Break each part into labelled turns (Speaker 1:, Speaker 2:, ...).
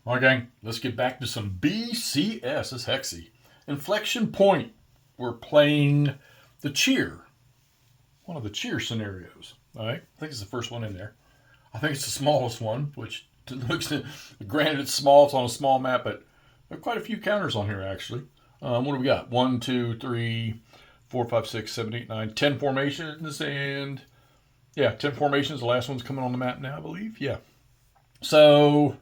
Speaker 1: All right, gang, let's get back to some BCS. It's Hexy. Inflection Point. We're playing the Chir. One of the Chir scenarios. All right, I think it's the first one in there. I think it's the smallest one, which looks, granted it's small, it's on a small map, but there are quite a few counters on here, actually. What do we got? 1, 2, 3, 4, 5, 6, 7, 8, 9, 10 formations, and yeah, 10 formations. The last one's coming on the map now, I believe. Yeah. So,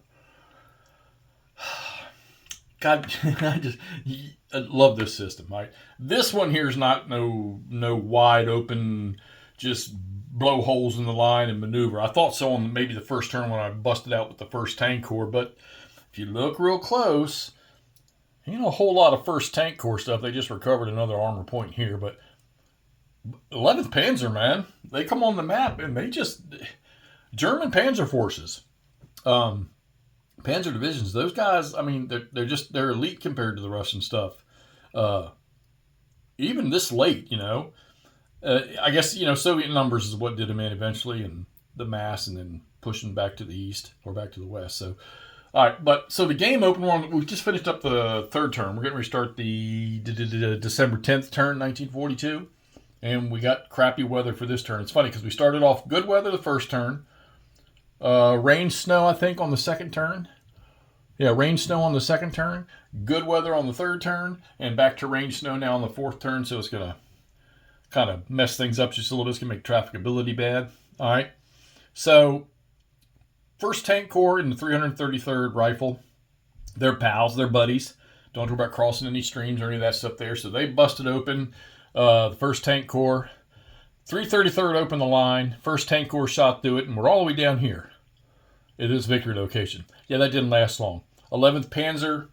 Speaker 1: God, I love this system. Right? This one here is not no wide open, just blow holes in the line and maneuver. I thought so on maybe the first turn when I busted out with the first tank corps, but if you look real close, a whole lot of first tank corps stuff. They just recovered another armor point here, but 11th Panzer, man, they come on the map and they just German Panzer forces. Panzer divisions, those guys, I mean, they're elite compared to the Russian stuff. Even this late, I guess, Soviet numbers is what did them in eventually, and the mass, and then pushing back to the east or back to the west. So, all right, so the game opened, we just finished up the third turn. We're going to restart the December 10th turn, 1942, and we got crappy weather for this turn. It's funny because we started off good weather the first turn. Rain, snow, I think, on the second turn. Yeah, rain, snow on the second turn. Good weather on the third turn. And back to rain, snow now on the fourth turn. So it's going to kind of mess things up just a little bit. It's going to make trafficability bad. All right. So, first Tank Corps in the 333rd Rifle. They're pals. They're buddies. Don't worry about crossing any streams or any of that stuff there. So they busted open the first Tank Corps. 333rd opened the line. First Tank Corps shot through it. And we're all the way down here. It is victory location. Yeah, that didn't last long. 11th Panzer,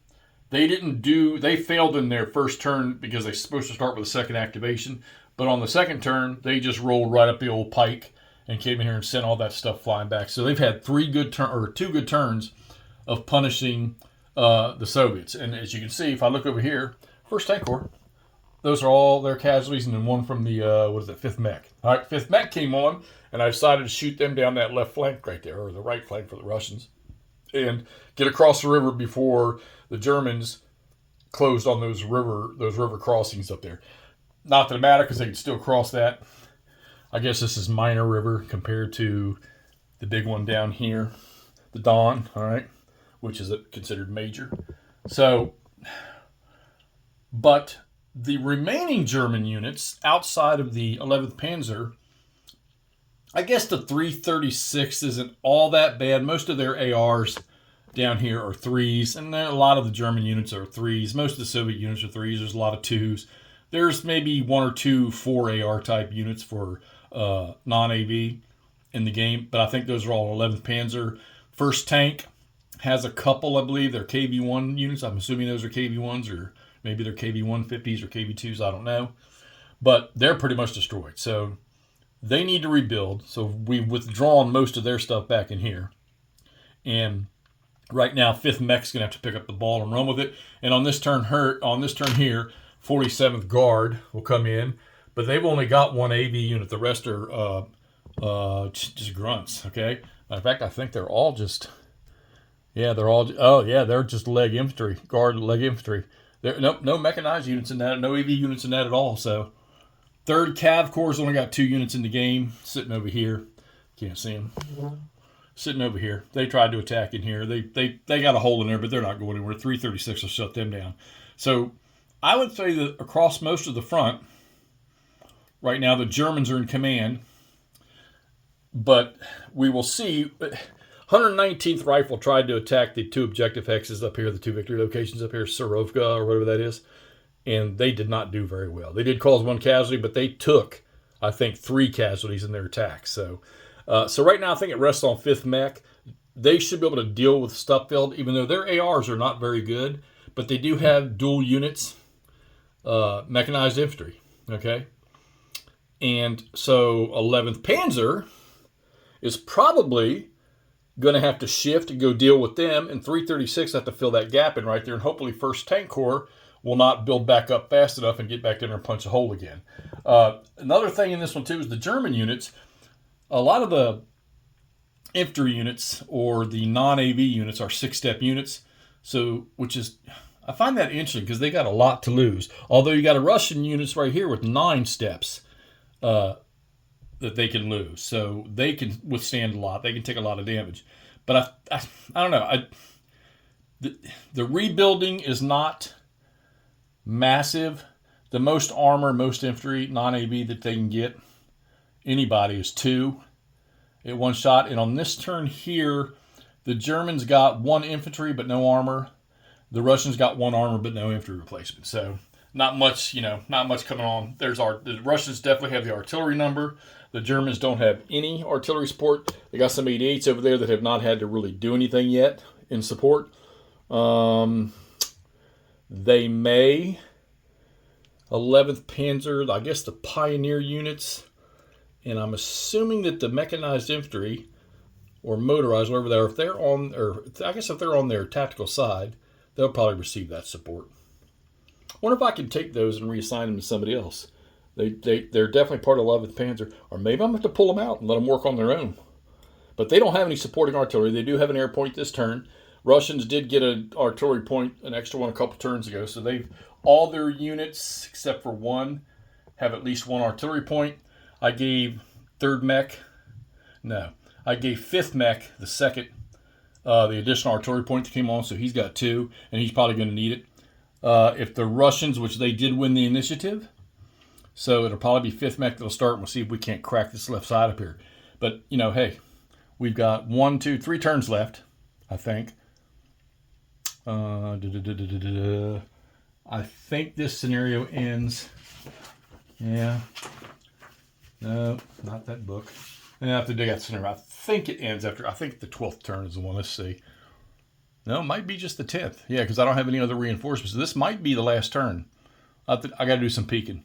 Speaker 1: they failed in their first turn because they're supposed to start with a second activation. But on the second turn, they just rolled right up the old pike and came in here and sent all that stuff flying back. So they've had two good turns of punishing the Soviets. And as you can see, if I look over here, first Tank Corps, those are all their casualties, and then one from the, 5th Mech. All right, 5th Mech came on, and I decided to shoot them down that left flank right there, or the right flank for the Russians, and get across the river before the Germans closed on those river crossings up there. Not that it mattered, because they could still cross that. I guess this is minor river compared to the big one down here, the Don, all right, which is considered major. So, but the remaining German units outside of the 11th Panzer, I guess the 336 isn't all that bad. Most of their ARs down here are 3s, and a lot of the German units are 3s. Most of the Soviet units are 3s. There's a lot of 2s. There's maybe 1 or 2 4 AR type units for non-AV in the game, but I think those are all 11th Panzer. First Tank has a couple, I believe. They're KV-1 units. I'm assuming those are KV-1s, or maybe they're KV-150s or KV-2s. I don't know. But they're pretty much destroyed. So they need to rebuild. So we've withdrawn most of their stuff back in here. And right now, 5th Mech's going to have to pick up the ball and run with it. And on this turn here, 47th Guard will come in. But they've only got 1 AV unit. The rest are just grunts, okay? Matter of fact, I think they're all just... Yeah, they're just leg infantry. Guard leg infantry. No mechanized units in that. No AV units in that at all. So, 3rd Cav Corps only got 2 units in the game. Sitting over here. Can't see them. Sitting over here. They tried to attack in here. They got a hole in there, but they're not going anywhere. 336 will shut them down. So, I would say that across most of the front, right now the Germans are in command. But we will see... 119th Rifle tried to attack the 2 objective hexes up here, the 2 victory locations up here, Surovka or whatever that is, and they did not do very well. They did cause 1 casualty, but they took, I think, 3 casualties in their attack. So right now I think it rests on 5th Mech. They should be able to deal with Stupfeld, even though their ARs are not very good, but they do have dual units, mechanized infantry, okay? And so 11th Panzer is probably going to have to shift and go deal with them, and 336 have to fill that gap in right there, and hopefully 1st Tank Corps will not build back up fast enough and get back in there and punch a hole again. Another thing in this one, too, is the German units. A lot of the infantry units or the non-AV units are 6-step units. So, which is, I find that interesting because they got a lot to lose. Although you got a Russian units right here with 9 steps that they can lose. So they can withstand a lot. They can take a lot of damage. But I don't know. The rebuilding is not massive. The most armor, most infantry, non-AV that they can get, anybody, is 2 at one shot. And on this turn here, the Germans got 1 infantry but no armor. The Russians got 1 armor but no infantry replacement. So not much, not much coming on. The Russians definitely have the artillery number. The Germans don't have any artillery support. They got some 88s over there that have not had to really do anything yet in support. They may 11th Panzer, I guess the Pioneer units, and I'm assuming that the mechanized infantry or motorized, whatever they are, if they're on their tactical side, they'll probably receive that support. I wonder if I can take those and reassign them to somebody else. They're definitely part of 11th Panzer, or maybe I'm going to have to pull them out and let them work on their own. But they don't have any supporting artillery. They do have an air point this turn. Russians did get an artillery point, an extra one, a couple turns ago, so all their units, except for 1, have at least 1 artillery point. I gave 5th Mech, the additional artillery point that came on, so he's got 2, and he's probably going to need it. If the Russians, which they did win the initiative, so it'll probably be 5th Mech that'll start, and we'll see if we can't crack this left side up here. But, hey, we've got 1, 2, 3 turns left, I think. I think this scenario ends. Yeah. No, not that book. I have to dig out the scenario. I think it ends after. I think the 12th turn is the one. Let's see. No, it might be just the 10th. Yeah, because I don't have any other reinforcements. So this might be the last turn. I got to do some peeking.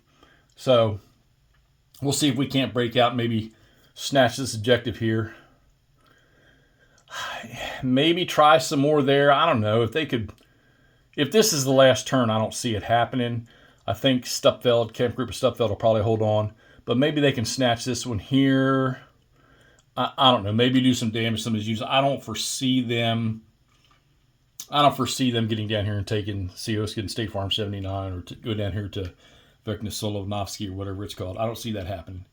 Speaker 1: So we'll see if we can't break out and maybe snatch this objective here. Maybe try some more there. I don't know if they could. If this is the last turn, I don't see it happening. I think Stupfeld, Camp Group of Stupfeld, will probably hold on. But maybe they can snatch this one here. I don't know. Maybe do some damage. Somebody's using. I don't foresee them getting down here and taking Seosk and State Farm 79 or to go down here to Vekna-Solonovsky or whatever it's called. I don't see that happening.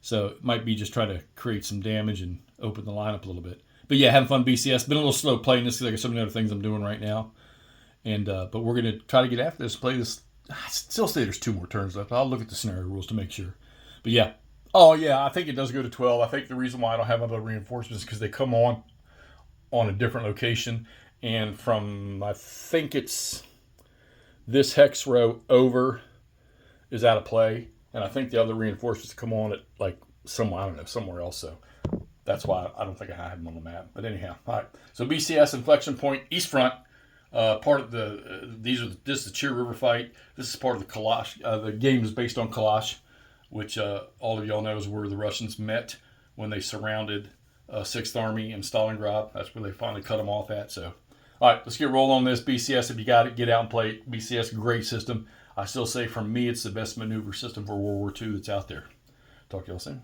Speaker 1: So it might be just try to create some damage and open the lineup a little bit. But yeah, having fun BCS. Been a little slow playing this because I got so many other things I'm doing right now. And but we're going to try to get after this, play this. I still say there's 2 more turns left. I'll look at the scenario rules to make sure. But yeah. Oh yeah, I think it does go to 12. I think the reason why I don't have other reinforcements is because they come on a different location. And from, I think it's this hex row over is out of play. And I think the other reinforcements come on at somewhere else. So that's why I don't think I have them on the map. But anyhow, all right. So BCS inflection point, East Front. Part of this is the Chir River fight. This is part of the Kalash. The game is based on Kalash, which all of y'all know is where the Russians met when they surrounded 6th Army in Stalingrad. That's where they finally cut them off at. So, all right, let's get rolling on this. BCS, if you got it, get out and play it. BCS, great system. I still say, for me, it's the best maneuver system for World War II that's out there. Talk to y'all soon.